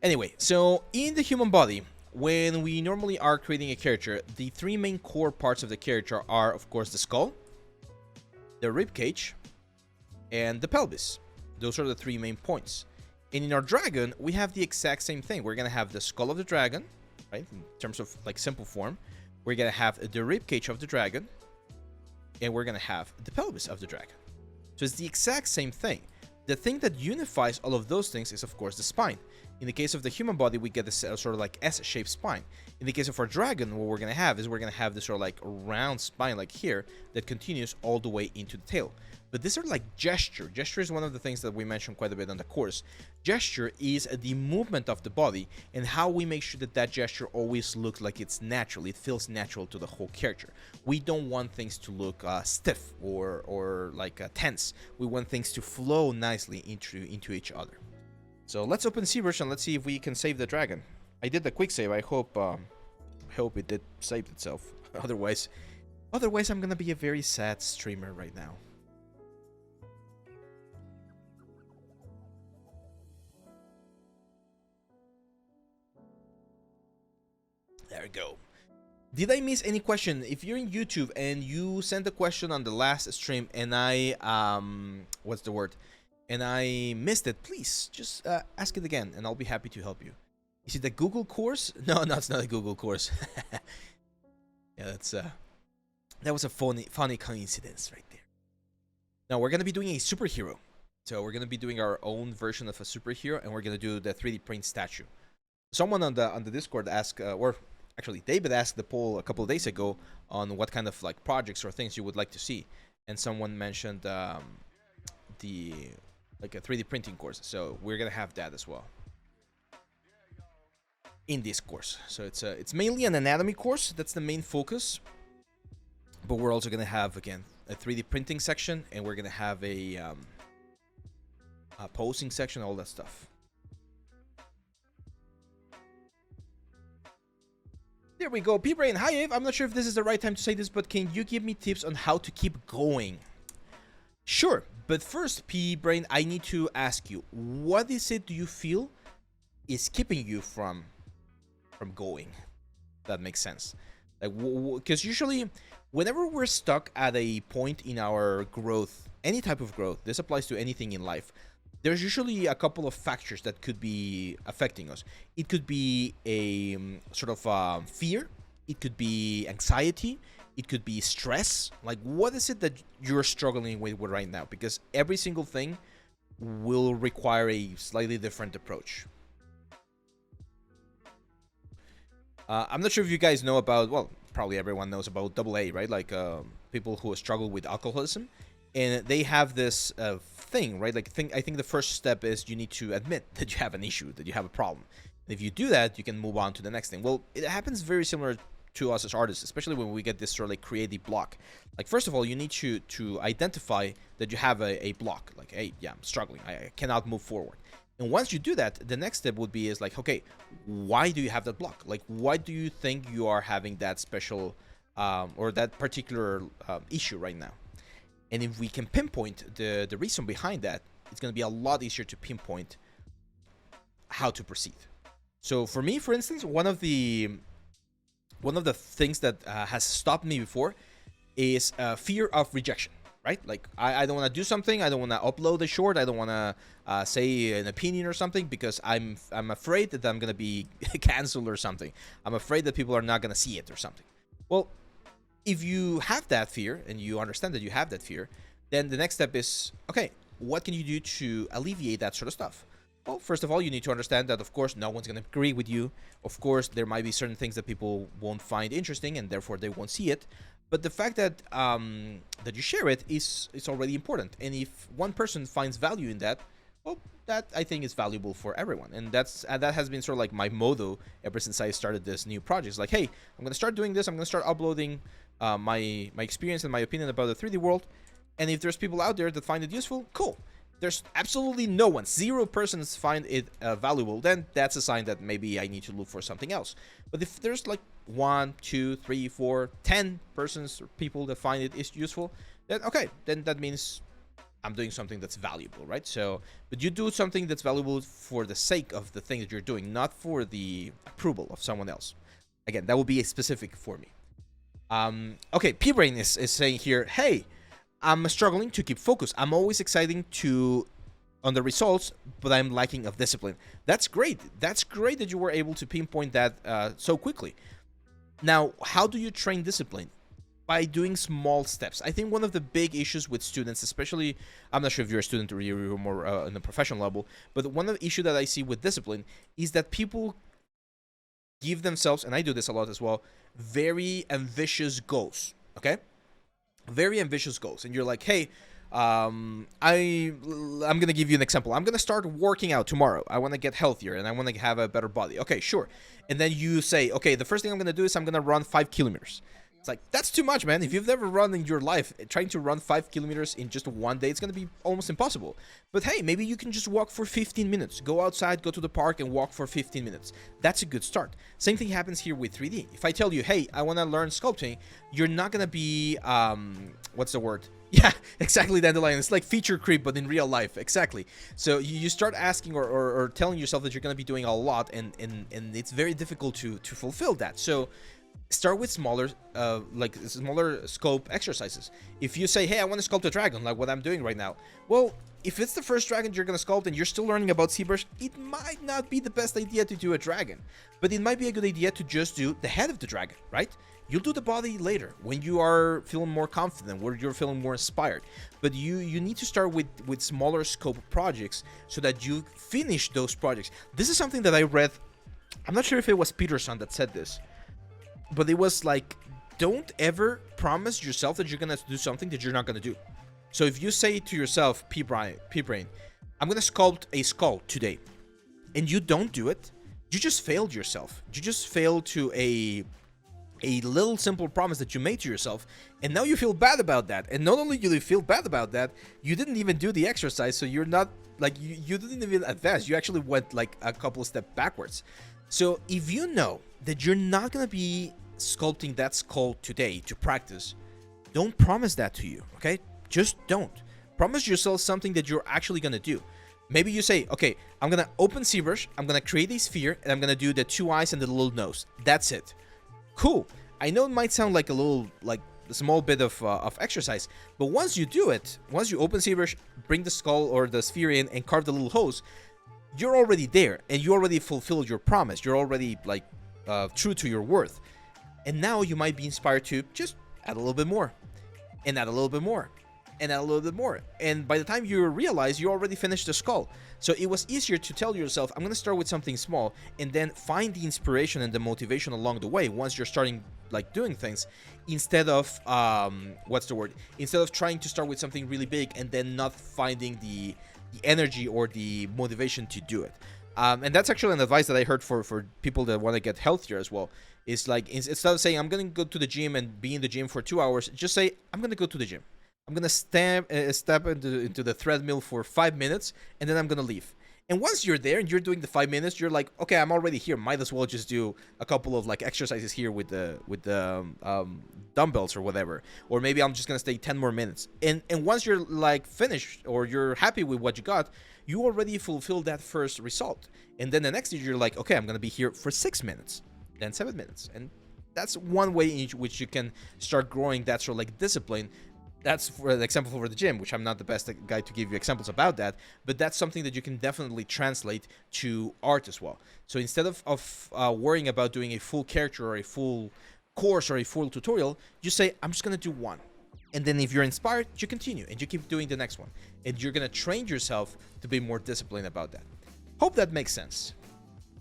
Anyway, so in the human body, when we normally are creating a character, the three main core parts of the character are, of course, the skull, the rib cage, and the pelvis. Those are the three main points. And in our dragon, we have the exact same thing. We're gonna have the skull of the dragon, right? In terms of like simple form, we're gonna have the rib cage of the dragon, and we're gonna have the pelvis of the dragon. So it's the exact same thing. The thing that unifies all of those things is, of course, the spine. In the case of the human body, we get this sort of like S-shaped spine. In the case of our dragon, what we're gonna have is we're gonna have this sort of like round spine like here that continues all the way into the tail. But these are like gesture. Gesture is one of the things that we mentioned quite a bit on the course. Gesture is the movement of the body and how we make sure that that gesture always looks like it's natural. It feels natural to the whole character. We don't want things to look stiff or like tense. We want things to flow nicely into each other. So let's open ZBrush and let's see if we can save the dragon. I did the quick save. I hope it did save itself. Otherwise I'm gonna be a very sad streamer right now. There we go. Did I miss any question? If you're in YouTube and you sent a question on the last stream and I what's the word? And I missed it, please just ask it again and I'll be happy to help you. Is it a Google course? No, it's not a Google course. Yeah, that was a funny coincidence right there. Now we're gonna be doing a superhero. So we're gonna be doing our own version of a superhero, and we're gonna do the 3D print statue. Someone on the Discord asked, or actually David asked the poll a couple of days ago on what kind of like projects or things you would like to see, and someone mentioned the like a 3D printing course. So we're gonna have that as well in this course. So it's mainly an anatomy course. That's the main focus. But we're also gonna have again a 3D printing section, and we're gonna have a posing section, all that stuff. There we go. P-Brain, hi Ave. I'm not sure if this is the right time to say this, but can you give me tips on how to keep going? Sure, but first, P-Brain, I need to ask you, what is it do you feel is keeping you from going? That makes sense. Like, because usually, whenever we're stuck at a point in our growth, any type of growth, this applies to anything in life, there's usually a couple of factors that could be affecting us. It could be a sort of fear. It could be anxiety. It could be stress. Like, what is it that you're struggling with right now? Because every single thing will require a slightly different approach. I'm not sure if you guys know about, well, probably everyone knows about AA, right? Like people who struggle with alcoholism. And they have this thing, right? Like, I think the first step is you need to admit that you have an issue, that you have a problem. And if you do that, you can move on to the next thing. Well, it happens very similar to us as artists, especially when we get this sort of like creative block. Like, first of all, you need to identify that you have a block. Like, hey, yeah, I'm struggling. I cannot move forward. And once you do that, the next step would be is like, okay, why do you have that block? Like, why do you think you are having that special or that particular issue right now? And if we can pinpoint the reason behind that, it's going to be a lot easier to pinpoint how to proceed. So for me, for instance, one of the things that has stopped me before is fear of rejection, right? Like, I don't want to do something. I don't want to upload a short. I don't want to say an opinion or something because I'm afraid that I'm going to be canceled or something. I'm afraid that people are not going to see it or something. Well, if you have that fear and you understand that you have that fear, then the next step is, okay, what can you do to alleviate that sort of stuff? Well, first of all, you need to understand that, of course, no one's going to agree with you. Of course, there might be certain things that people won't find interesting and therefore they won't see it. But the fact that that you share it is already important. And if one person finds value in that, well, that I think is valuable for everyone. And that has been sort of like my motto ever since I started this new project. It's like, hey, I'm going to start doing this. I'm going to start uploading my experience and my opinion about the 3D world. And if there's people out there that find it useful, cool. There's absolutely no one, 0 persons find it valuable, then that's a sign that maybe I need to look for something else. But if there's like 1, 2, 3, 4, 10 persons or people that find it is useful, then okay, then that means I'm doing something that's valuable, right? So, but you do something that's valuable for the sake of the thing that you're doing, not for the approval of someone else. Again, that would be a specific for me. Okay, P-Brain is saying here, hey, I'm struggling to keep focus. I'm always exciting on the results, but I'm lacking of discipline. That's great. That's great that you were able to pinpoint that so quickly. Now, how do you train discipline? By doing small steps. I think one of the big issues with students, especially, I'm not sure if you're a student or you're more in the professional level, but one of the issue that I see with discipline is that people give themselves, and I do this a lot as well, very ambitious goals. Okay, very ambitious goals, and you're like, hey, I'm gonna give you an example. I'm gonna start working out tomorrow. I want to get healthier and I want to have a better body. Okay, sure. And then you say, okay, the first thing I'm gonna do is I'm gonna run 5 kilometers. It's like, that's too much, man. If you've never run in your life, trying to run 5 kilometers in just one day, it's going to be almost impossible. But hey, maybe you can just walk for 15 minutes. Go outside, go to the park, and walk for 15 minutes. That's a good start. Same thing happens here with 3D. If I tell you, hey, I want to learn sculpting, you're not going to be, what's the word? Yeah, exactly, Dandelion. It's like feature creep, but in real life. Exactly. So you start asking or telling yourself that you're going to be doing a lot, and it's very difficult to fulfill that. So start with smaller scope exercises. If you say, hey, I want to sculpt a dragon, like what I'm doing right now, well, if it's the first dragon you're going to sculpt and you're still learning about ZBrush, it might not be the best idea to do a dragon, but it might be a good idea to just do the head of the dragon, right? You'll do the body later when you are feeling more confident, where you're feeling more inspired. But you need to start with smaller scope projects so that you finish those projects. This is something that I read. I'm not sure if it was Peterson that said this, but it was like, don't ever promise yourself that you're going to do something that you're not going to do. So if you say to yourself, P-Brain, I'm going to sculpt a skull today, and you don't do it, you just failed yourself. You just failed to a little simple promise that you made to yourself, and now you feel bad about that. And not only do you feel bad about that, you didn't even do the exercise, so you're not, like, you didn't even advance. You actually went, like, a couple of steps backwards. So if you know that you're not going to be sculpting that skull today to practice, don't promise that to you, okay? Just don't. Promise yourself something that you're actually going to do. Maybe you say, okay, I'm going to open ZBrush, I'm going to create a sphere, and I'm going to do the 2 eyes and the little nose. That's it. Cool. I know it might sound like a little, like, a small bit of exercise, but once you do it, once you open ZBrush, bring the skull or the sphere in and carve the little hose, you're already there, and you already fulfilled your promise. You're already, like, true to your worth. And now you might be inspired to just add a little bit more, and add a little bit more, and add a little bit more. And by the time you realize, you already finished the skull. So it was easier to tell yourself, I'm going to start with something small, and then find the inspiration and the motivation along the way once you're starting, like, doing things, instead of, instead of trying to start with something really big and then not finding the energy or the motivation to do it. And that's actually an advice that I heard for people that want to get healthier as well. It's like, instead of saying, I'm going to go to the gym and be in the gym for 2 hours, just say, I'm going to go to the gym. I'm going to step into the treadmill for 5 minutes, and then I'm going to leave. And once you're there and you're doing the 5 minutes, you're like, okay, I'm already here. Might as well just do a couple of, like, exercises here with the dumbbells or whatever. Or maybe I'm just going to stay 10 more minutes. And once you're, like, finished or you're happy with what you got, you already fulfilled that first result. And then the next day you're like, okay, I'm going to be here for 6 minutes, then 7 minutes. And that's one way in which you can start growing that sort of, like, discipline. That's for an example for the gym, which I'm not the best guy to give you examples about that, but that's something that you can definitely translate to art as well. So instead of worrying about doing a full character or a full course or a full tutorial, you say, I'm just going to do one. And then if you're inspired, you continue and you keep doing the next one. And you're going to train yourself to be more disciplined about that. Hope that makes sense.